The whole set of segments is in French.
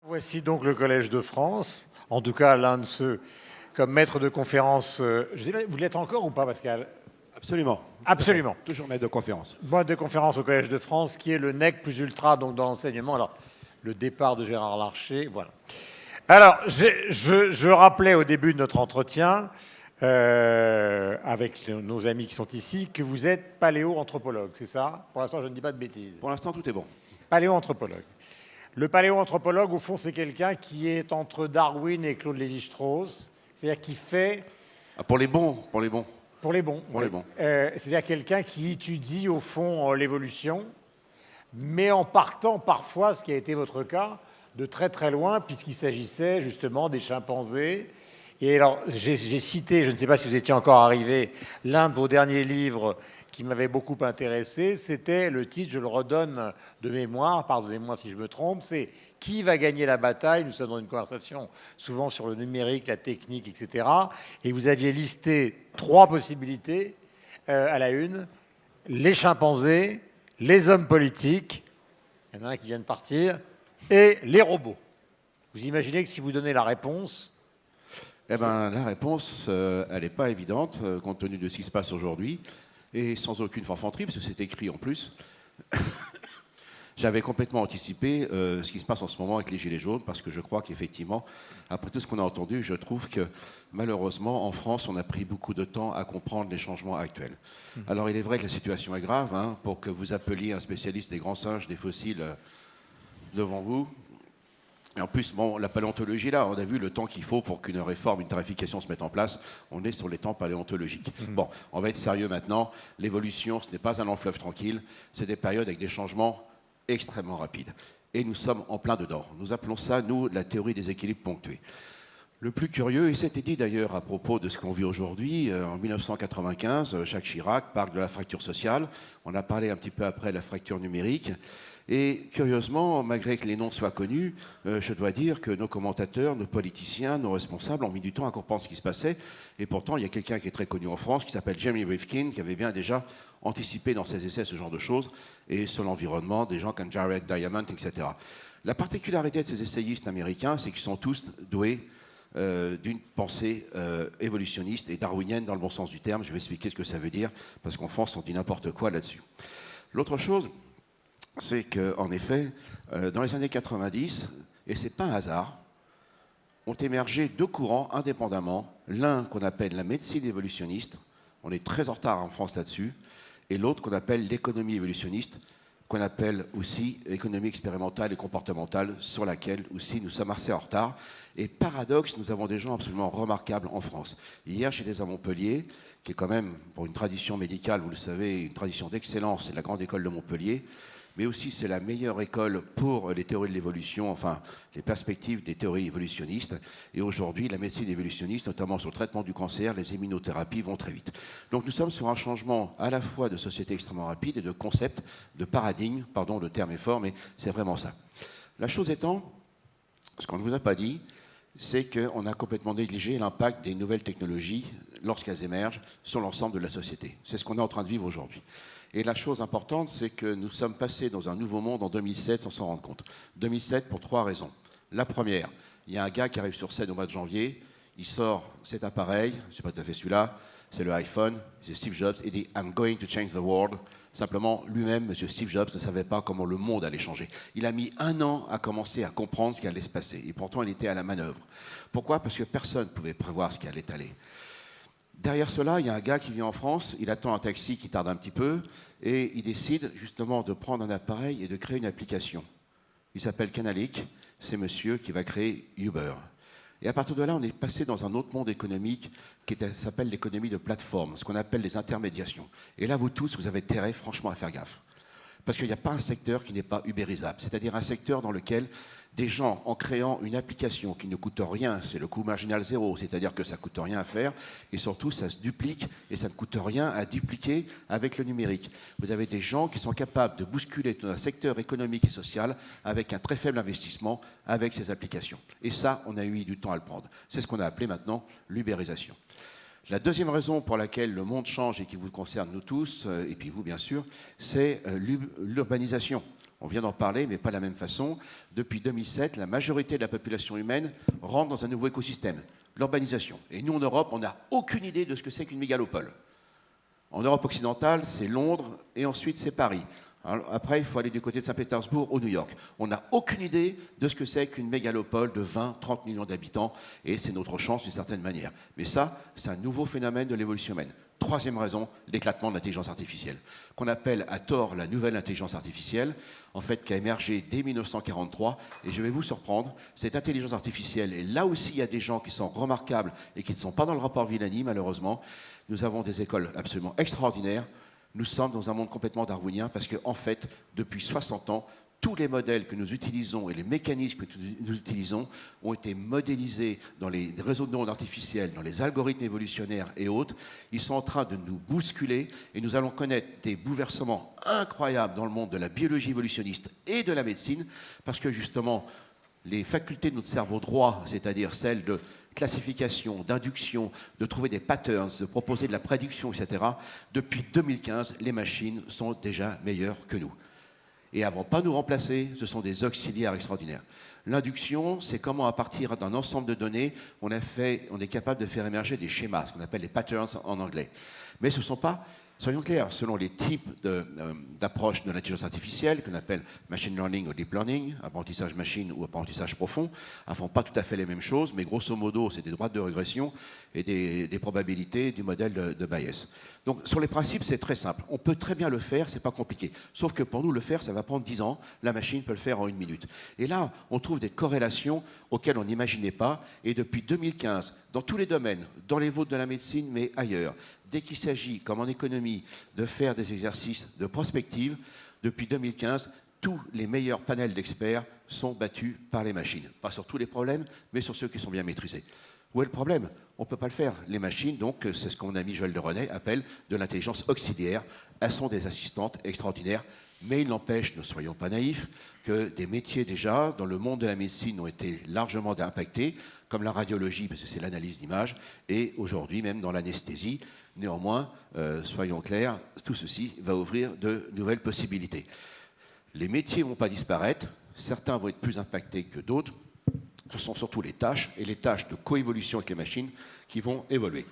Voici donc le Collège de France, en tout cas l'un de ceux comme maître de conférence. Je dirais, vous l'êtes encore ou pas, Pascal? Absolument. Absolument. Toujours maître de conférence. Maître de conférence au Collège de France, qui est le NEC plus ultra donc dans l'enseignement. Alors, le départ de Gérard Larcher, voilà. Alors, je rappelais au début de notre entretien, avec nos amis qui sont ici, que vous êtes paléo-anthropologue, c'est ça? Pour l'instant, je ne dis pas de bêtises. Pour l'instant, tout est bon. Paléo-anthropologue. Le paléoanthropologue, au fond, c'est quelqu'un qui est entre Darwin et Claude Lévi-Strauss, c'est-à-dire qui fait... Ah, pour les bons, pour les bons. Pour les bons. Pour oui. les bons. C'est-à-dire quelqu'un qui étudie, au fond, l'évolution, mais en partant parfois, ce qui a été votre cas, de très très loin, puisqu'il s'agissait justement des chimpanzés. Et alors, j'ai cité, je ne sais pas si vous étiez encore arrivé, l'un de vos derniers livres qui m'avait beaucoup intéressé, c'était le titre, je le redonne de mémoire, pardonnez-moi si je me trompe, c'est « Qui va gagner la bataille ?» Nous sommes dans une conversation souvent sur le numérique, la technique, etc. Et vous aviez listé 3 possibilités à la une, les chimpanzés, les hommes politiques, il y en a un qui vient de partir, et les robots. Vous imaginez que si vous donnez la réponse... Eh bien, la réponse, elle n'est pas évidente, compte tenu de ce qui se passe aujourd'hui. Et sans aucune forfanterie, parce que c'est écrit en plus, j'avais complètement anticipé ce qui se passe en ce moment avec les Gilets jaunes, parce que je crois qu'effectivement, après tout ce qu'on a entendu, je trouve que malheureusement, en France, on a pris beaucoup de temps à comprendre les changements actuels. Alors il est vrai que la situation est grave, hein, pour que vous appeliez un spécialiste des grands singes, des fossiles devant vous. Et en plus, bon, la paléontologie, là, on a vu le temps qu'il faut pour qu'une réforme, une tarification se mette en place. On est sur les temps paléontologiques. Bon, on va être sérieux maintenant. L'évolution, ce n'est pas un long fleuve tranquille. C'est des périodes avec des changements extrêmement rapides. Et nous sommes en plein dedans. Nous appelons ça, nous, la théorie des équilibres ponctués. Le plus curieux, et c'était dit d'ailleurs à propos de ce qu'on vit aujourd'hui, en 1995, Jacques Chirac parle de la fracture sociale. On a parlé un petit peu après de la fracture numérique. Et curieusement, malgré que les noms soient connus, je dois dire que nos commentateurs, nos politiciens, nos responsables ont mis du temps à comprendre ce qui se passait. Et pourtant, il y a quelqu'un qui est très connu en France, qui s'appelle Jeremy Rifkin, qui avait bien déjà anticipé dans ses essais ce genre de choses, et sur l'environnement, des gens comme Jared Diamond, etc. La particularité de ces essayistes américains, c'est qu'ils sont tous doués d'une pensée évolutionniste et darwinienne dans le bon sens du terme. Je vais expliquer ce que ça veut dire, parce qu'en France, on dit n'importe quoi là-dessus. L'autre chose, c'est qu'en effet, dans les années 90, et ce n'est pas un hasard, ont émergé 2 courants indépendamment. L'un qu'on appelle la médecine évolutionniste, on est très en retard en France là-dessus, et l'autre qu'on appelle l'économie évolutionniste, qu'on appelle aussi économie expérimentale et comportementale, sur laquelle aussi nous sommes assez en retard. Et paradoxe, nous avons des gens absolument remarquables en France. Hier, j'étais à Montpellier, qui est quand même, pour une tradition médicale, vous le savez, une tradition d'excellence, c'est la grande école de Montpellier, mais aussi c'est la meilleure école pour les théories de l'évolution, enfin les perspectives des théories évolutionnistes. Et aujourd'hui, la médecine évolutionniste, notamment sur le traitement du cancer, les immunothérapies vont très vite. Donc nous sommes sur un changement à la fois de société extrêmement rapide et de concept, de paradigme, pardon, le terme est fort, mais c'est vraiment ça. La chose étant, ce qu'on ne vous a pas dit, c'est qu'on a complètement négligé l'impact des nouvelles technologies lorsqu'elles émergent sur l'ensemble de la société. C'est ce qu'on est en train de vivre aujourd'hui. Et la chose importante, c'est que nous sommes passés dans un nouveau monde en 2007 sans s'en rendre compte. 2007 pour 3 raisons. La première, il y a un gars qui arrive sur scène au mois de janvier, il sort cet appareil, ce n'est pas tout à fait celui-là, c'est le iPhone, c'est Steve Jobs, il dit « I'm going to change the world ». Simplement, lui-même, M. Steve Jobs, ne savait pas comment le monde allait changer. Il a mis 1 an à commencer à comprendre ce qui allait se passer. Et pourtant, il était à la manœuvre. Pourquoi? Parce que personne ne pouvait prévoir ce qui allait aller. Derrière cela, il y a un gars qui vient en France, il attend un taxi qui tarde un petit peu, et il décide justement de prendre un appareil et de créer une application. Il s'appelle Canalic, c'est monsieur qui va créer Uber. Et à partir de là, on est passé dans un autre monde économique qui s'appelle l'économie de plateforme, ce qu'on appelle les intermédiations. Et là, vous tous, vous avez intérêt franchement à faire gaffe. Parce qu'il n'y a pas un secteur qui n'est pas ubérisable, c'est-à-dire un secteur dans lequel des gens, en créant une application qui ne coûte rien, c'est le coût marginal zéro, c'est-à-dire que ça ne coûte rien à faire, et surtout ça se duplique, et ça ne coûte rien à dupliquer avec le numérique. Vous avez des gens qui sont capables de bousculer tout un secteur économique et social avec un très faible investissement avec ces applications. Et ça, on a eu du temps à le prendre. C'est ce qu'on a appelé maintenant l'ubérisation. La deuxième raison pour laquelle le monde change et qui vous concerne nous tous, et puis vous bien sûr, c'est l'urbanisation. On vient d'en parler, mais pas de la même façon. Depuis 2007, la majorité de la population humaine rentre dans un nouveau écosystème, l'urbanisation. Et nous, en Europe, on n'a aucune idée de ce que c'est qu'une mégalopole. En Europe occidentale, c'est Londres et ensuite c'est Paris. Alors, après, il faut aller du côté de Saint-Pétersbourg ou New York. On n'a aucune idée de ce que c'est qu'une mégalopole de 20-30 millions d'habitants, et c'est notre chance d'une certaine manière. Mais ça, c'est un nouveau phénomène de l'évolution humaine. Troisième raison, l'éclatement de l'intelligence artificielle, qu'on appelle à tort la nouvelle intelligence artificielle, en fait, qui a émergé dès 1943. Et je vais vous surprendre, cette intelligence artificielle, et là aussi, il y a des gens qui sont remarquables et qui ne sont pas dans le rapport Villani, malheureusement. Nous avons des écoles absolument extraordinaires. Nous sommes dans un monde complètement darwinien parce qu'en fait, depuis 60 ans, tous les modèles que nous utilisons et les mécanismes que nous utilisons ont été modélisés dans les réseaux de neurones artificiels, dans les algorithmes évolutionnaires et autres. Ils sont en train de nous bousculer et nous allons connaître des bouleversements incroyables dans le monde de la biologie évolutionniste et de la médecine parce que justement, les facultés de notre cerveau droit, c'est-à-dire celles de classification, d'induction, de trouver des patterns, de proposer de la prédiction, etc., depuis 2015, les machines sont déjà meilleures que nous. Et elles ne vont pas nous remplacer, ce sont des auxiliaires extraordinaires. L'induction, c'est comment, à partir d'un ensemble de données, on est capable de faire émerger des schémas, ce qu'on appelle les patterns en anglais. Mais ce ne sont pas, soyons clairs, selon les types d'approches de l'intelligence artificielle, qu'on appelle machine learning ou deep learning, apprentissage machine ou apprentissage profond, elles ne font pas tout à fait les mêmes choses, mais grosso modo, c'est des droites de régression et des probabilités du modèle de Bayes. Donc, sur les principes, c'est très simple. On peut très bien le faire, c'est pas compliqué. Sauf que pour nous, le faire, ça va prendre 10 ans. La machine peut le faire en 1 minute. Et là, on trouve des corrélations auxquelles on n'imaginait pas. Et depuis 2015, dans tous les domaines, dans les vôtres de la médecine, mais ailleurs, dès qu'il s'agit, comme en économie, de faire des exercices de prospective, depuis 2015, tous les meilleurs panels d'experts sont battus par les machines. Pas sur tous les problèmes, mais sur ceux qui sont bien maîtrisés. Où est le problème? On ne peut pas le faire. Les machines, donc, c'est ce que mon ami Joël de René appelle de l'intelligence auxiliaire. Elles sont des assistantes extraordinaires, mais il n'empêche, ne soyons pas naïfs, que des métiers déjà, dans le monde de la médecine, ont été largement impactés, comme la radiologie, parce que c'est l'analyse d'images, et aujourd'hui même dans l'anesthésie. Néanmoins, soyons clairs, tout ceci va ouvrir de nouvelles possibilités. Les métiers ne vont pas disparaître, certains vont être plus impactés que d'autres. Ce sont surtout les tâches et les tâches de coévolution avec les machines qui vont évoluer.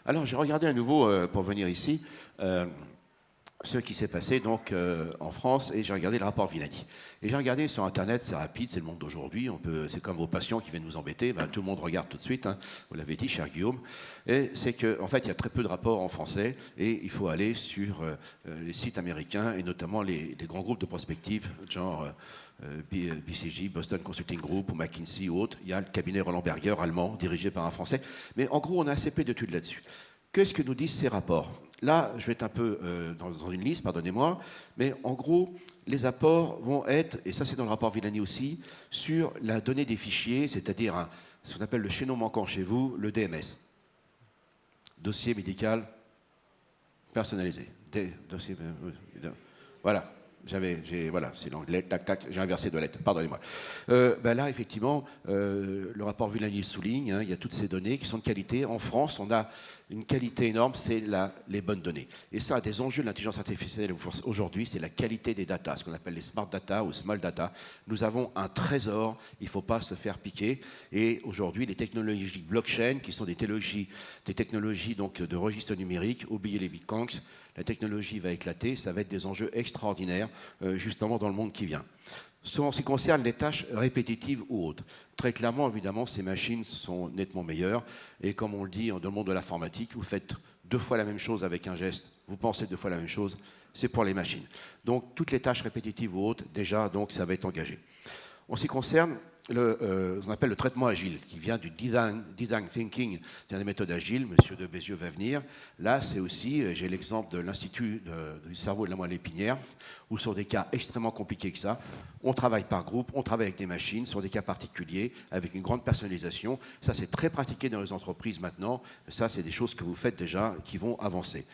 Alors, j'ai regardé à nouveau, pour venir ici, ce qui s'est passé donc en France, et j'ai regardé le rapport Villani. Et j'ai regardé sur Internet, c'est rapide, c'est le monde d'aujourd'hui, c'est comme vos patients qui viennent nous embêter, ben, tout le monde regarde tout de suite, hein, vous l'avez dit, cher Guillaume, et c'est qu'en fait, il y a très peu de rapports en français, et il faut aller sur les sites américains, et notamment les grands groupes de prospective, genre BCG, Boston Consulting Group, ou McKinsey ou autres. Il y a le cabinet Roland Berger, allemand, dirigé par un Français. Mais en gros, on a assez peu d'études là-dessus. Qu'est-ce que nous disent ces rapports? Là, je vais être un peu dans une liste, pardonnez-moi, mais en gros, les apports vont être, et ça c'est dans le rapport Villani aussi, sur la donnée des fichiers, c'est-à-dire ce qu'on appelle le chaînon manquant chez vous, le DMS. Dossier médical personnalisé. Voilà. Voilà, c'est l'anglais, tac, tac, j'ai inversé de lettres, pardonnez-moi. Ben là, effectivement, le rapport Villani souligne, hein, il y a toutes ces données qui sont de qualité. En France, on a une qualité énorme, c'est les bonnes données. Et ça, des enjeux de l'intelligence artificielle aujourd'hui, c'est la qualité des data, ce qu'on appelle les smart data ou small data. Nous avons un trésor, il ne faut pas se faire piquer. Et aujourd'hui, les technologies blockchain, qui sont des technologies donc, de registre numérique, oubliez les bitcoins, la technologie va éclater, ça va être des enjeux extraordinaires, justement dans le monde qui vient. En ce qui concerne les tâches répétitives ou autres, très clairement, évidemment, ces machines sont nettement meilleures. Et comme on le dit dans le monde de l'informatique, vous faites 2 fois la même chose avec un geste, vous pensez 2 fois la même chose, c'est pour les machines. Donc, toutes les tâches répétitives ou autres, déjà, donc, ça va être engagé. En ce qui concerne ce qu'on appelle le traitement agile, qui vient du design thinking, c'est des méthodes agiles, M. de Bézieux va venir. Là, c'est aussi, j'ai l'exemple de l'Institut du cerveau et de la moelle épinière, où sur des cas extrêmement compliqués que ça, on travaille par groupe, on travaille avec des machines, sur des cas particuliers, avec une grande personnalisation. Ça, c'est très pratiqué dans les entreprises maintenant. Ça, c'est des choses que vous faites déjà, qui vont avancer.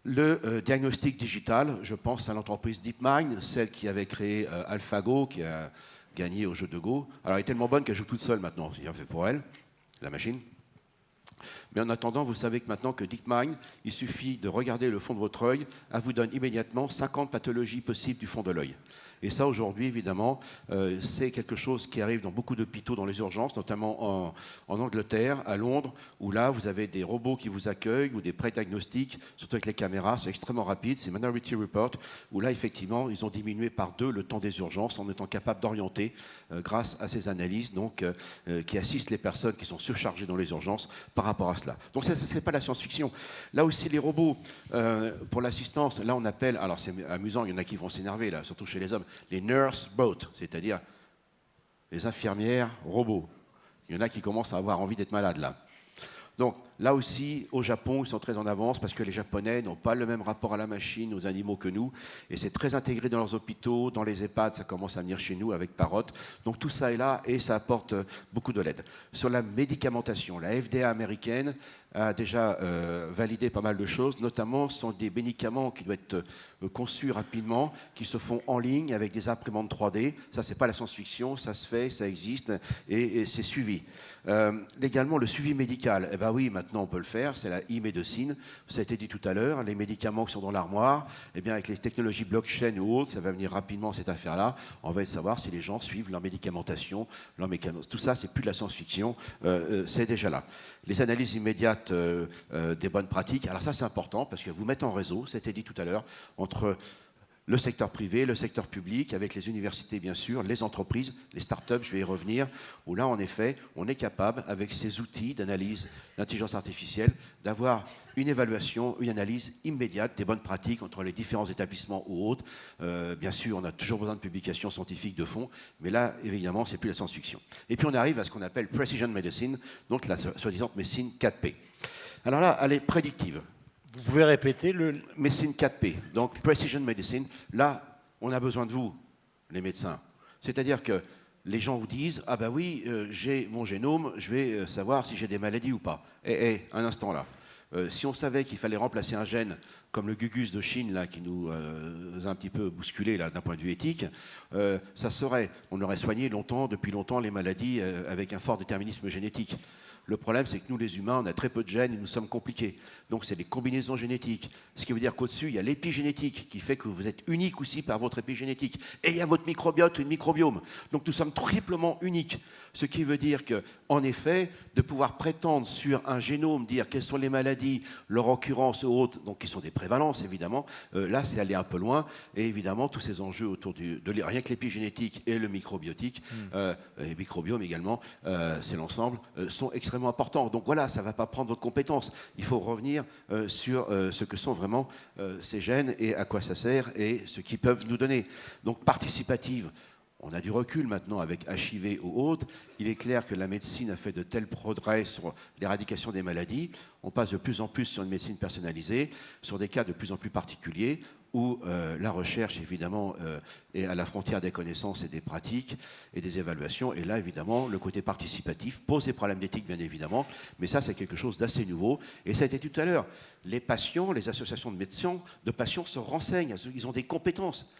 Le diagnostic digital, je pense à l'entreprise DeepMind, celle qui avait créé AlphaGo, qui a gagné au jeu de Go. Alors, elle est tellement bonne qu'elle joue toute seule maintenant, c'est bien fait pour elle, la machine. Mais en attendant, vous savez que maintenant que DeepMind, il suffit de regarder le fond de votre œil, elle vous donne immédiatement 50 pathologies possibles du fond de l'œil. Et ça, aujourd'hui, évidemment, c'est quelque chose qui arrive dans beaucoup d'hôpitaux, dans les urgences, notamment en Angleterre, à Londres, où là, vous avez des robots qui vous accueillent ou des pré-diagnostics, surtout avec les caméras, c'est extrêmement rapide, c'est Minority Report, où là, effectivement, ils ont diminué par 2 le temps des urgences en étant capables d'orienter grâce à ces analyses donc, qui assistent les personnes qui sont surchargées dans les urgences par rapport à cela. Donc, ce n'est pas la science-fiction. Là aussi, les robots, pour l'assistance, là, on appelle, alors c'est amusant, il y en a qui vont s'énerver, là, surtout chez les hommes, les nurse bots, c'est-à-dire les infirmières robots. Il y en a qui commencent à avoir envie d'être malades là. Donc là aussi, au Japon, ils sont très en avance parce que les Japonais n'ont pas le même rapport à la machine, aux animaux que nous. Et c'est très intégré dans leurs hôpitaux, dans les EHPAD, ça commence à venir chez nous avec Parrot. Donc tout ça est là et ça apporte beaucoup de l'aide. Sur la médicamentation, la FDA américaine a déjà validé pas mal de choses, notamment sont des médicaments qui doivent être conçus rapidement, qui se font en ligne avec des imprimantes 3D. Ça, c'est pas la science-fiction, ça se fait, ça existe et c'est suivi. Également, le suivi médical. Eh ben oui, maintenant on peut le faire, c'est la e-médecine. Ça a été dit tout à l'heure, les médicaments qui sont dans l'armoire, eh bien avec les technologies blockchain ou autres, ça va venir rapidement cette affaire-là. On va savoir si les gens suivent leur médicamentation, leur mécanisme. Tout ça, c'est plus de la science-fiction, c'est déjà là. Les analyses immédiates des bonnes pratiques. Alors ça, c'est important parce que vous mettez en réseau, c'était dit tout à l'heure, entre le secteur privé, le secteur public, avec les universités bien sûr, les entreprises, les startups, je vais y revenir, où là en effet, on est capable, avec ces outils d'analyse d'intelligence artificielle, d'avoir une évaluation, une analyse immédiate des bonnes pratiques entre les différents établissements ou autres. Bien sûr, on a toujours besoin de publications scientifiques de fond, mais là, évidemment, c'est plus la science-fiction. Et puis on arrive à ce qu'on appelle Precision Medicine, donc la soi-disant médecine 4P. Alors là, elle est prédictive. Vous pouvez répéter le... Médecine 4P, donc Precision Medicine. Là, on a besoin de vous, les médecins. C'est-à-dire que les gens vous disent « Ah ben oui, j'ai mon génome, je vais savoir si j'ai des maladies ou pas. » un instant là. Si on savait qu'il fallait remplacer un gène comme le Gugus de Chine, là, qui nous a un petit peu bousculé d'un point de vue éthique, on aurait soigné depuis longtemps, les maladies avec un fort déterminisme génétique. Le problème, c'est que nous, les humains, on a très peu de gènes et nous sommes compliqués. Donc, c'est des combinaisons génétiques. Ce qui veut dire qu'au-dessus, il y a l'épigénétique qui fait que vous êtes unique aussi par votre épigénétique. Et il y a votre microbiote et le microbiome. Donc, nous sommes triplement uniques. Ce qui veut dire qu'en effet, de pouvoir prétendre sur un génome, dire quelles sont les maladies, leur occurrence ou autres, donc qui sont des prévalences, évidemment, là, c'est aller un peu loin. Et évidemment, tous ces enjeux autour de rien que l'épigénétique et le microbiotique, et microbiome également, c'est l'ensemble, sont extrêmement important. Donc voilà, ça ne va pas prendre votre compétence. Il faut revenir sur ce que sont vraiment ces gènes et à quoi ça sert et ce qu'ils peuvent nous donner. Donc participative, on a du recul maintenant avec HIV ou autres. Il est clair que la médecine a fait de tels progrès sur l'éradication des maladies. On passe de plus en plus sur une médecine personnalisée, sur des cas de plus en plus particuliers, où la recherche, évidemment, est à la frontière des connaissances et des pratiques et des évaluations. Et là, évidemment, le côté participatif pose des problèmes d'éthique, bien évidemment, mais ça, c'est quelque chose d'assez nouveau. Et ça a été tout à l'heure. Les patients, les associations de médecins, de patients se renseignent, ils ont des compétences.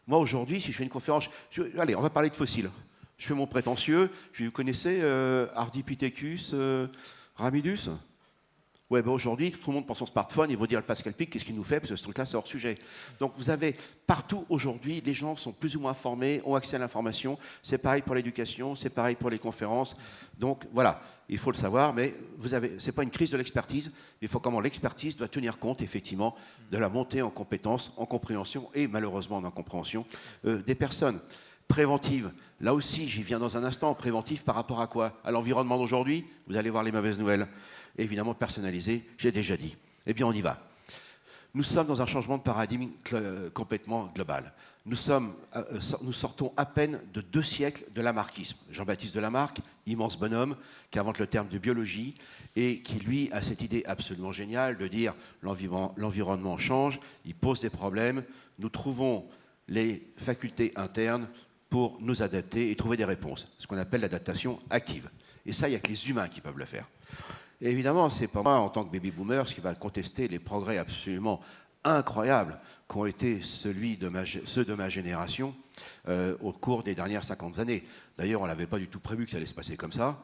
Moi, aujourd'hui, si je fais une conférence... Allez, on va parler de fossiles. Je fais mon prétentieux. Vous connaissez Ardipithecus ramidus? Ouais, ben aujourd'hui, tout le monde prend son smartphone, il va dire le Pascal Pic, qu'est-ce qu'il nous fait? Parce que ce truc-là, c'est hors sujet. Donc vous avez partout aujourd'hui, les gens sont plus ou moins formés, ont accès à l'information. C'est pareil pour l'éducation, c'est pareil pour les conférences. Donc voilà, il faut le savoir, mais ce n'est pas une crise de l'expertise. Il faut comment l'expertise doit tenir compte, effectivement, de la montée en compétences, en compréhension et malheureusement en incompréhension des personnes. Préventive, là aussi, j'y viens dans un instant. Préventive par rapport à quoi? À l'environnement d'aujourd'hui? Vous allez voir les mauvaises nouvelles. Évidemment personnalisé, j'ai déjà dit. Eh bien, on y va. Nous sommes dans un changement de paradigme complètement global. Nous sortons à peine de 2 siècles de lamarckisme. Jean-Baptiste Lamarck, immense bonhomme, qui invente le terme de biologie et qui, lui, a cette idée absolument géniale de dire l'environnement change, il pose des problèmes, nous trouvons les facultés internes pour nous adapter et trouver des réponses, ce qu'on appelle l'adaptation active. Et ça, il n'y a que les humains qui peuvent le faire. Et évidemment, c'est pas moi, en tant que baby-boomer, ce qui va contester les progrès absolument incroyables qu'ont été ceux de ma génération au cours des dernières 50 années. D'ailleurs, on n'avait pas du tout prévu que ça allait se passer comme ça.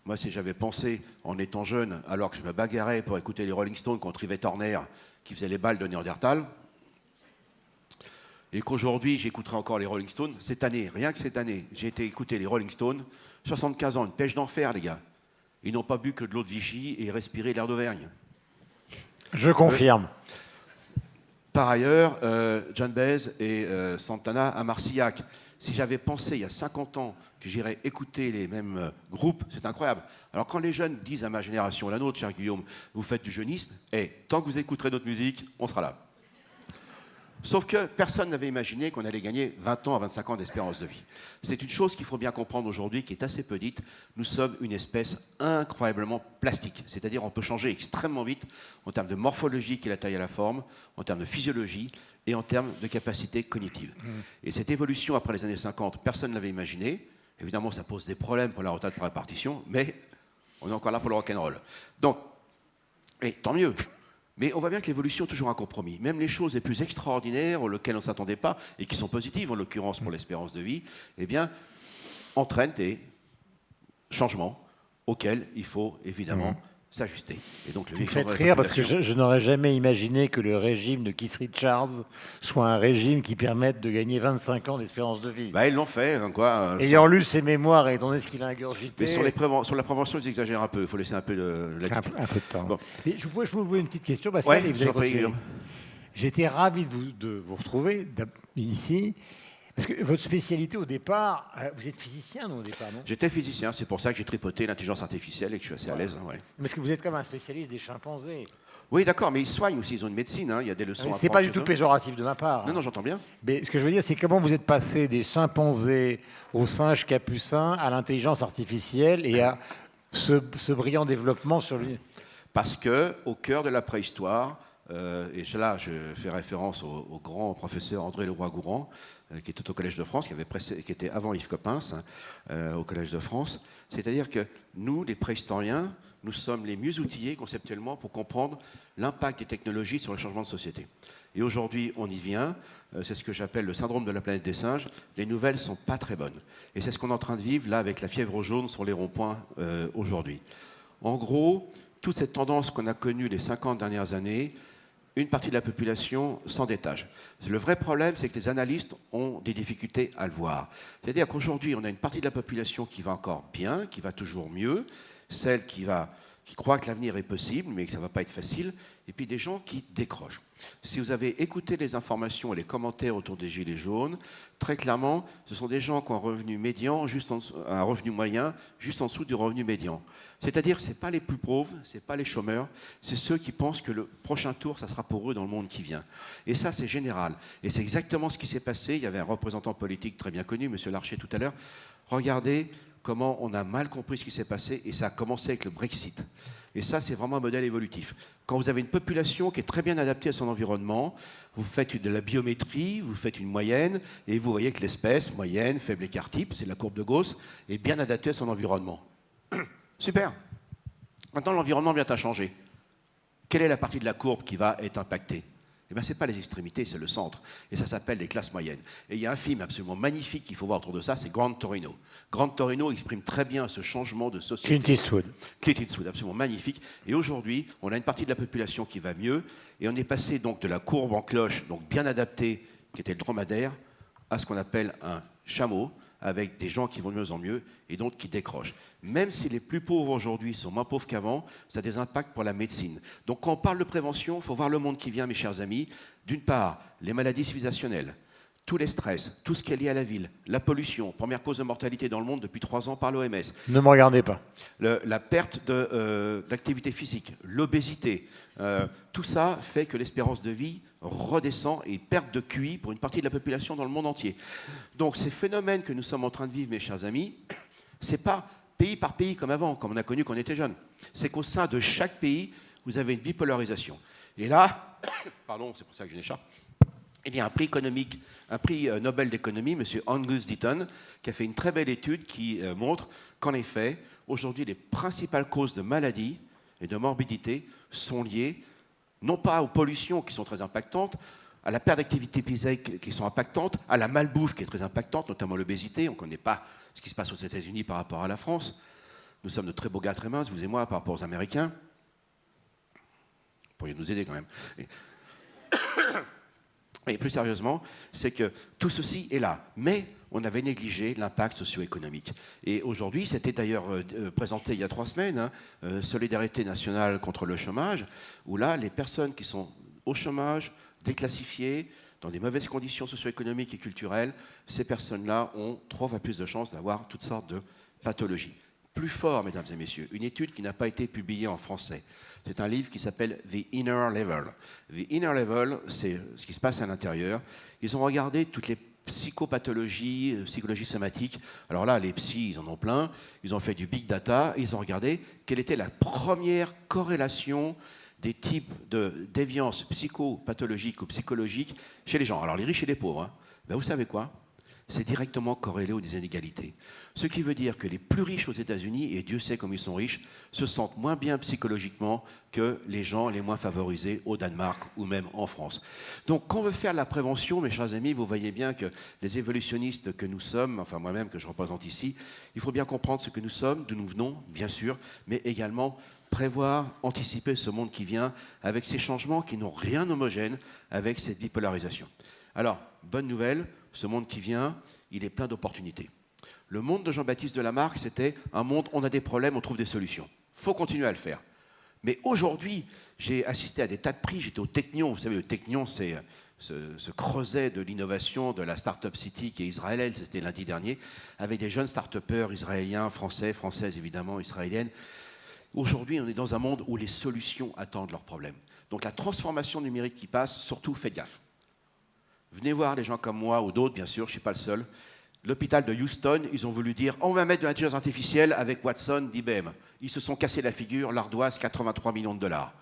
Moi, si j'avais pensé, en étant jeune, alors que je me bagarrais pour écouter les Rolling Stones contre Yvette Horner, qui faisait les balles de Néandertal, et qu'aujourd'hui, j'écouterai encore les Rolling Stones, cette année, rien que cette année, j'ai été écouter les Rolling Stones, 75 ans, une pêche d'enfer, les gars. Ils n'ont pas bu que de l'eau de Vichy et respiré l'air d'Auvergne. Je confirme. Par ailleurs, John Baez et Santana à Marcillac. Si j'avais pensé il y a 50 ans que j'irais écouter les mêmes groupes, c'est incroyable. Alors quand les jeunes disent à ma génération, la nôtre, cher Guillaume, vous faites du jeunisme, tant que vous écouterez notre musique, on sera là. Sauf que personne n'avait imaginé qu'on allait gagner 20 ans à 25 ans d'espérance de vie. C'est une chose qu'il faut bien comprendre aujourd'hui, qui est assez peu dite. Nous sommes une espèce incroyablement plastique. C'est-à-dire on peut changer extrêmement vite en termes de morphologie, qui est la taille et la forme, en termes de physiologie et en termes de capacité cognitive. Et cette évolution après les années 50, personne ne l'avait imaginé. Évidemment, ça pose des problèmes pour la retraite par répartition, mais on est encore là pour le rock'n'roll. Donc, et tant mieux. Mais on voit bien que l'évolution est toujours un compromis. Même les choses les plus extraordinaires auxquelles on ne s'attendait pas, et qui sont positives en l'occurrence pour l'espérance de vie, eh bien, entraînent des changements auxquels il faut évidemment s'ajuster. Et donc, Vous me faites rire parce que je n'aurais jamais imaginé que le régime de Keith Richards soit un régime qui permette de gagner 25 ans d'espérance de vie. Bah, ils l'ont fait, hein, quoi. Ayant lu ses mémoires et étant donné ce qu'il a ingurgité... Mais sur la prévention, ils exagèrent un peu. Il faut laisser un peu de latitude. Un peu de temps. Bon. Et je vous poser une petite question, Pascal. Ouais, et vous allez continuer. J'étais ravi de vous retrouver ici. Parce que votre spécialité au départ, vous êtes physicien, non, au départ, non? J'étais physicien, c'est pour ça que j'ai tripoté l'intelligence artificielle et que je suis assez à l'aise. Hein, ouais. Parce que vous êtes comme un spécialiste des chimpanzés. Oui, d'accord, mais ils soignent aussi, ils ont une médecine, hein, il y a des leçons à prendre. C'est pas du tout chez eux. péjoratif de ma part. Non, non, j'entends bien. Mais ce que je veux dire, c'est comment vous êtes passé des chimpanzés aux singes capucins à l'intelligence artificielle et à ce brillant développement sur lui. Parce que au cœur de la préhistoire, et là je fais référence au grand professeur André Leroy-Gourand, qui était au Collège de France, qui était avant Yves Coppens, au Collège de France. C'est-à-dire que nous, les préhistoriens, nous sommes les mieux outillés conceptuellement pour comprendre l'impact des technologies sur le changement de société. Et aujourd'hui, on y vient. C'est ce que j'appelle le syndrome de la planète des singes. Les nouvelles ne sont pas très bonnes. Et c'est ce qu'on est en train de vivre là avec la fièvre jaune sur les ronds-points aujourd'hui. En gros, toute cette tendance qu'on a connue les 50 dernières années, une partie de la population s'en détache. Le vrai problème, c'est que les analystes ont des difficultés à le voir. C'est-à-dire qu'aujourd'hui, on a une partie de la population qui va encore bien, qui va toujours mieux, celle qui croit que l'avenir est possible, mais que ça ne va pas être facile, et puis des gens qui décrochent. Si vous avez écouté les informations et les commentaires autour des Gilets jaunes, très clairement, ce sont des gens qui ont un revenu médian, un revenu moyen, juste en dessous du revenu médian. C'est-à-dire que ce n'est pas les plus pauvres, ce n'est pas les chômeurs, c'est ceux qui pensent que le prochain tour, ça sera pour eux dans le monde qui vient. Et ça, c'est général. Et c'est exactement ce qui s'est passé. Il y avait un représentant politique très bien connu, M. Larcher, tout à l'heure. Regardez comment on a mal compris ce qui s'est passé, et ça a commencé avec le Brexit. Et ça, c'est vraiment un modèle évolutif. Quand vous avez une population qui est très bien adaptée à son environnement, vous faites de la biométrie, vous faites une moyenne, et vous voyez que l'espèce, moyenne, faible écart type, c'est la courbe de Gauss, est bien adaptée à son environnement. Super. Maintenant, l'environnement vient à changer. Quelle est la partie de la courbe qui va être impactée? Eh bien, ce n'est pas les extrémités, c'est le centre. Et ça s'appelle les classes moyennes. Et il y a un film absolument magnifique qu'il faut voir autour de ça, c'est Grand Torino. Grand Torino exprime très bien ce changement de société. Clint Eastwood. Clint Eastwood, absolument magnifique. Et aujourd'hui, on a une partie de la population qui va mieux, et on est passé donc de la courbe en cloche, donc bien adaptée, qui était le dromadaire, à ce qu'on appelle un chameau, avec des gens qui vont de mieux en mieux et d'autres qui décrochent. Même si les plus pauvres aujourd'hui sont moins pauvres qu'avant, ça a des impacts pour la médecine. Donc quand on parle de prévention, il faut voir le monde qui vient, mes chers amis. D'une part, les maladies civilisationnelles, tous les stress, tout ce qui est lié à la ville, la pollution, première cause de mortalité dans le monde depuis 3 ans par l'OMS. Ne me regardez pas. La perte d'activité physique, l'obésité, tout ça fait que l'espérance de vie redescend et perte de QI pour une partie de la population dans le monde entier. Donc ces phénomènes que nous sommes en train de vivre, mes chers amis, ce n'est pas pays par pays comme avant, comme on a connu quand on était jeune. C'est qu'au sein de chaque pays, vous avez une bipolarisation. Et là, pardon, c'est pour ça que je n'échappe, il y a un prix économique, un prix Nobel d'économie, M. Angus Deaton, qui a fait une très belle étude qui montre qu'en effet, aujourd'hui, les principales causes de maladies et de morbidité sont liées non pas aux pollutions qui sont très impactantes, à la perte d'activité physique qui sont impactantes, à la malbouffe qui est très impactante, notamment l'obésité. On ne connaît pas ce qui se passe aux États-Unis par rapport à la France. Nous sommes de très beaux gars, très minces, vous et moi, par rapport aux Américains. Vous pourriez nous aider quand même. Et plus sérieusement, c'est que tout ceci est là. Mais on avait négligé l'impact socio-économique. Et aujourd'hui, c'était d'ailleurs présenté il y a 3 semaines, hein, Solidarité nationale contre le chômage, où là, les personnes qui sont au chômage, déclassifiées, dans des mauvaises conditions socio-économiques et culturelles, ces personnes-là ont 3 fois plus de chances d'avoir toutes sortes de pathologies. Plus fort, mesdames et messieurs, une étude qui n'a pas été publiée en français. C'est un livre qui s'appelle The Inner Level. The Inner Level, c'est ce qui se passe à l'intérieur. Ils ont regardé toutes les psychopathologies, psychologie somatique. Alors là, les psys, ils en ont plein. Ils ont fait du big data. Et ils ont regardé quelle était la première corrélation des types de déviance psychopathologique ou psychologique chez les gens. Alors les riches et les pauvres, hein. Ben, vous savez quoi ? C'est directement corrélé aux inégalités. Ce qui veut dire que les plus riches aux États-Unis, et Dieu sait comme ils sont riches, se sentent moins bien psychologiquement que les gens les moins favorisés au Danemark ou même en France. Donc quand on veut faire la prévention, mes chers amis, vous voyez bien que les évolutionnistes que nous sommes, enfin moi-même que je représente ici, il faut bien comprendre ce que nous sommes, d'où nous venons, bien sûr, mais également prévoir, anticiper ce monde qui vient avec ces changements qui n'ont rien d'homogène avec cette bipolarisation. Alors, bonne nouvelle, ce monde qui vient, il est plein d'opportunités. Le monde de Jean-Baptiste Delamarck, c'était un monde, on a des problèmes, on trouve des solutions. Il faut continuer à le faire. Mais aujourd'hui, j'ai assisté à des tas de prix, j'étais au Technion, vous savez, le Technion, c'est ce creuset de l'innovation de la Startup City qui est israélienne, c'était lundi dernier, avec des jeunes start-upers israéliens, français, françaises évidemment, israéliennes. Aujourd'hui, on est dans un monde où les solutions attendent leurs problèmes. Donc la transformation numérique qui passe, surtout faites gaffe. Venez voir les gens comme moi ou d'autres, bien sûr, je ne suis pas le seul. L'hôpital de Houston, ils ont voulu dire on va mettre de l'intelligence artificielle avec Watson d'IBM. Ils se sont cassés la figure, l'ardoise, 83 millions de dollars.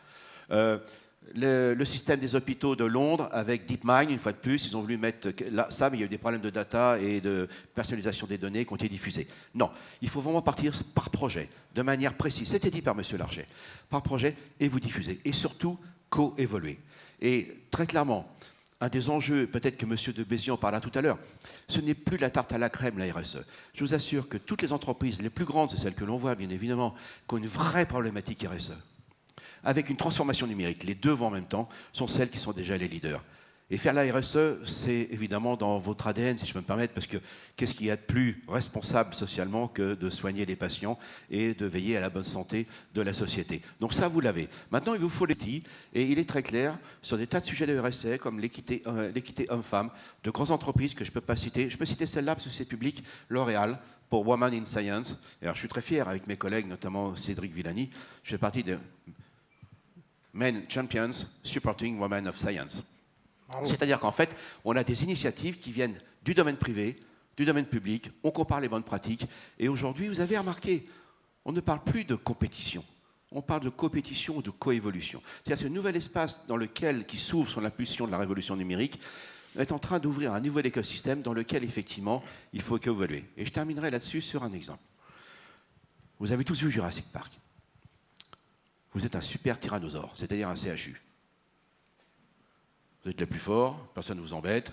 Le système des hôpitaux de Londres avec DeepMind, une fois de plus, ils ont voulu mettre ça, mais il y a eu des problèmes de data et de personnalisation des données qui ont été diffusés. Non, il faut vraiment partir par projet, de manière précise. C'était dit par M. Larcher. Par projet, et vous diffusez. Et surtout, co-évoluer. Et très clairement, un des enjeux, peut-être que M. de Bézieux en parla tout à l'heure, ce n'est plus la tarte à la crème, la RSE. Je vous assure que toutes les entreprises, les plus grandes, c'est celles que l'on voit, bien évidemment, qui ont une vraie problématique RSE. Avec une transformation numérique, les deux vont en même temps, sont celles qui sont déjà les leaders. Et faire la RSE, c'est évidemment dans votre ADN, si je peux me permettre, parce que qu'est-ce qu'il y a de plus responsable socialement que de soigner les patients et de veiller à la bonne santé de la société. Donc ça, vous l'avez. Maintenant, il vous faut l'éthique, et il est très clair sur des tas de sujets de RSE, comme l'équité homme-femme, de grandes entreprises que je ne peux pas citer. Je peux citer celle-là parce que c'est public, L'Oréal, pour Women in Science. Et alors, je suis très fier avec mes collègues, notamment Cédric Villani. Je fais partie de Men Champions Supporting Women of Science. C'est-à-dire qu'en fait, on a des initiatives qui viennent du domaine privé, du domaine public, on compare les bonnes pratiques. Et aujourd'hui, vous avez remarqué, on ne parle plus de compétition, on parle de compétition ou de coévolution. C'est-à-dire ce nouvel espace qui s'ouvre sur l'impulsion de la révolution numérique est en train d'ouvrir un nouvel écosystème dans lequel, effectivement, il faut évoluer. Et je terminerai là-dessus sur un exemple. Vous avez tous vu Jurassic Park. Vous êtes un super tyrannosaure, c'est-à-dire un CHU. Vous êtes les plus forts, personne ne vous embête,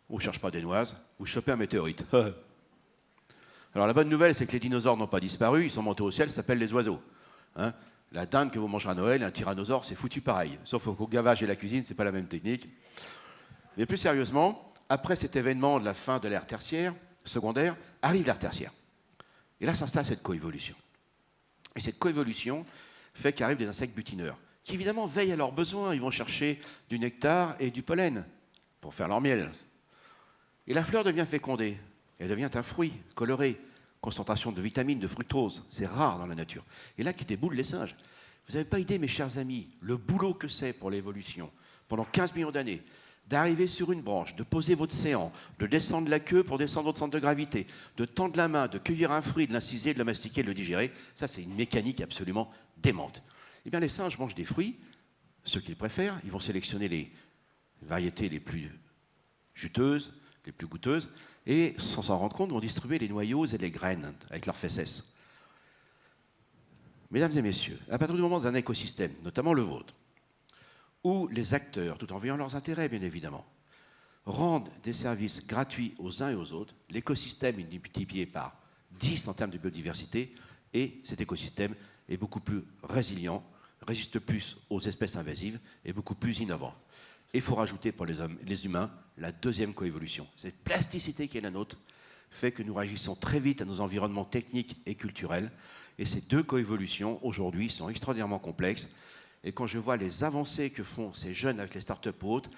on ne cherche pas des noises, vous chopez un météorite. Alors la bonne nouvelle, c'est que les dinosaures n'ont pas disparu, ils sont montés au ciel, ça s'appelle les oiseaux. Hein, la dinde que vous mangerez à Noël, un tyrannosaure, c'est foutu pareil. Sauf qu'au gavage et la cuisine, c'est pas la même technique. Mais plus sérieusement, après cet événement de la fin de l'ère tertiaire, secondaire, arrive l'ère tertiaire. Et là s'installe cette coévolution. Et cette coévolution fait qu'arrivent des insectes butineurs, qui évidemment veillent à leurs besoins. Ils vont chercher du nectar et du pollen pour faire leur miel. Et la fleur devient fécondée. Elle devient un fruit coloré, concentration de vitamines, de fructose. C'est rare dans la nature. Et là qui déboulent les singes. Vous n'avez pas idée, mes chers amis, le boulot que c'est pour l'évolution, pendant 15 millions d'années, d'arriver sur une branche, de poser votre séant, de descendre la queue pour descendre votre centre de gravité, de tendre la main, de cueillir un fruit, de l'inciser, de le mastiquer, de le digérer. Ça, c'est une mécanique absolument démente. Eh bien, les singes mangent des fruits, ceux qu'ils préfèrent. Ils vont sélectionner les variétés les plus juteuses, les plus goûteuses, et sans s'en rendre compte, vont distribuer les noyaux et les graines avec leurs fesses. Mesdames et messieurs, à partir du moment d'un écosystème, notamment le vôtre, où les acteurs, tout en veillant leurs intérêts bien évidemment, rendent des services gratuits aux uns et aux autres, l'écosystème est multiplié par 10 en termes de biodiversité, et cet écosystème est beaucoup plus résilient, résiste plus aux espèces invasives et beaucoup plus innovant. Et il faut rajouter pour les humains la deuxième coévolution. Cette plasticité qui est la nôtre fait que nous réagissons très vite à nos environnements techniques et culturels. Et ces deux coévolutions, aujourd'hui, sont extraordinairement complexes. Et quand je vois les avancées que font ces jeunes avec les startups ou autres,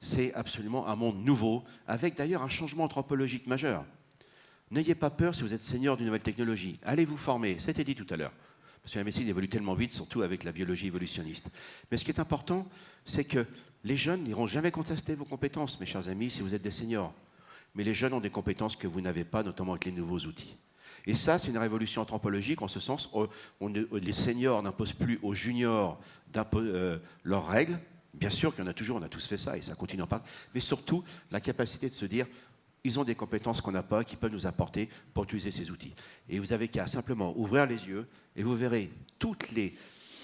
c'est absolument un monde nouveau, avec d'ailleurs un changement anthropologique majeur. N'ayez pas peur si vous êtes senior d'une nouvelle technologie. Allez vous former, c'était dit tout à l'heure. Parce que la médecine évolue tellement vite, surtout avec la biologie évolutionniste. Mais ce qui est important, c'est que les jeunes n'iront jamais contester vos compétences, mes chers amis, si vous êtes des seniors. Mais les jeunes ont des compétences que vous n'avez pas, notamment avec les nouveaux outils. Et ça, c'est une révolution anthropologique, en ce sens où les seniors n'imposent plus aux juniors leurs règles. Bien sûr qu'il y en a toujours, on a tous fait ça, et ça continue en part. Mais surtout, la capacité de se dire, ils ont des compétences qu'on n'a pas, qui peuvent nous apporter pour utiliser ces outils. Et vous avez qu'à simplement ouvrir les yeux, et vous verrez toutes les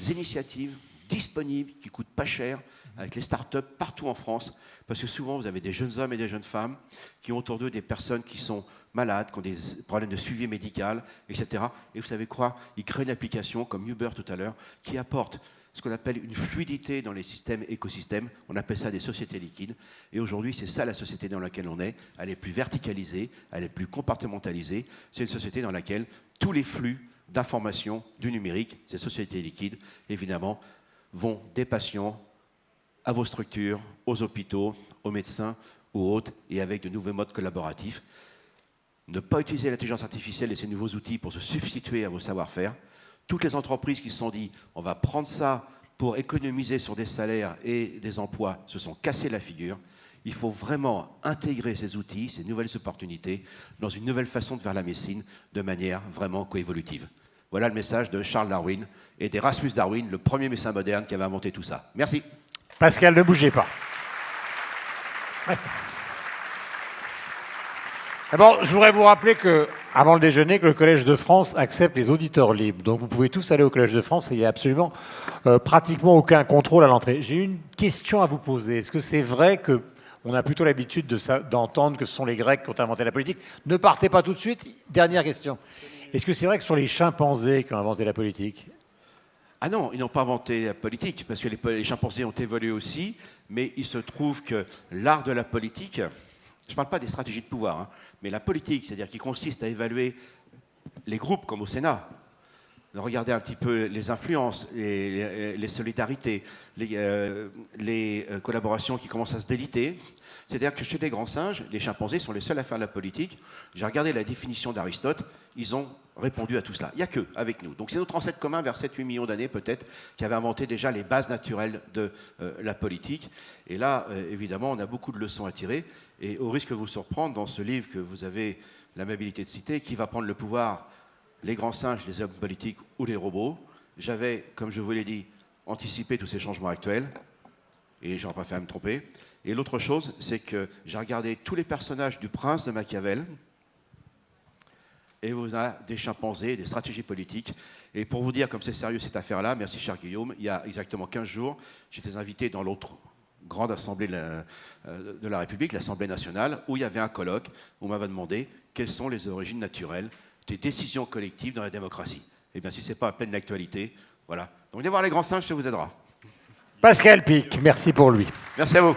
initiatives disponibles, qui ne coûtent pas cher, avec les startups partout en France, parce que souvent, vous avez des jeunes hommes et des jeunes femmes qui ont autour d'eux des personnes qui sont malades, qui ont des problèmes de suivi médical, etc. Et vous savez quoi? Ils créent une application, comme Uber tout à l'heure, qui apporte ce qu'on appelle une fluidité dans les systèmes écosystèmes. On appelle ça des sociétés liquides. Et aujourd'hui, c'est ça la société dans laquelle on est. Elle est plus verticalisée, elle est plus compartimentalisée. C'est une société dans laquelle tous les flux d'informations du numérique, ces sociétés liquides, évidemment, vont des patients à vos structures, aux hôpitaux, aux médecins ou autres, et avec de nouveaux modes collaboratifs. Ne pas utiliser l'intelligence artificielle et ces nouveaux outils pour se substituer à vos savoir-faire. Toutes les entreprises qui se sont dit on va prendre ça pour économiser sur des salaires et des emplois se sont cassées la figure. Il faut vraiment intégrer ces outils, ces nouvelles opportunités, dans une nouvelle façon de faire la médecine de manière vraiment coévolutive. Voilà le message de Charles Darwin et d'Erasmus Darwin, le premier médecin moderne qui avait inventé tout ça. Merci. Pascal, ne bougez pas. Restez. D'abord, je voudrais vous rappeler avant le déjeuner, que le Collège de France accepte les auditeurs libres. Donc vous pouvez tous aller au Collège de France et il n'y a absolument pratiquement aucun contrôle à l'entrée. J'ai une question à vous poser. Est-ce que c'est vrai qu'on a plutôt l'habitude d'entendre que ce sont les Grecs qui ont inventé la politique? Ne partez pas tout de suite. Dernière question. Est-ce que c'est vrai que ce sont les chimpanzés qui ont inventé la politique? Ah non, ils n'ont pas inventé la politique, parce que les chimpanzés ont évolué aussi, mais il se trouve que l'art de la politique, je ne parle pas des stratégies de pouvoir, hein, mais la politique, c'est-à-dire qui consiste à évaluer les groupes comme au Sénat, de regarder un petit peu les influences, les solidarités, les collaborations qui commencent à se déliter. C'est-à-dire que chez les grands singes, les chimpanzés sont les seuls à faire de la politique. J'ai regardé la définition d'Aristote, ils ont répondu à tout cela. Il n'y a qu'eux avec nous. Donc c'est notre ancêtre commun, vers 7-8 millions d'années peut-être, qui avait inventé déjà les bases naturelles de la politique. Et là, évidemment, on a beaucoup de leçons à tirer. Et au risque de vous surprendre, dans ce livre que vous avez l'amabilité de citer, qui va prendre le pouvoir, les grands singes, les hommes politiques ou les robots, j'avais, comme je vous l'ai dit, anticipé tous ces changements actuels. Et je n'aurais pas fait à me tromper. Et l'autre chose, c'est que j'ai regardé tous les personnages du prince de Machiavel, et vous avez des chimpanzés, des stratégies politiques. Et pour vous dire comme c'est sérieux cette affaire-là, merci cher Guillaume, il y a exactement 15 jours, j'étais invité dans l'autre grande assemblée de la République, l'Assemblée nationale, où il y avait un colloque où on m'avait demandé quelles sont les origines naturelles des décisions collectives dans la démocratie. Eh bien, si ce n'est pas à peine d'actualité, voilà. Donc, venez voir les grands singes, ça vous aidera. Pascal Pic, merci pour lui. Merci à vous.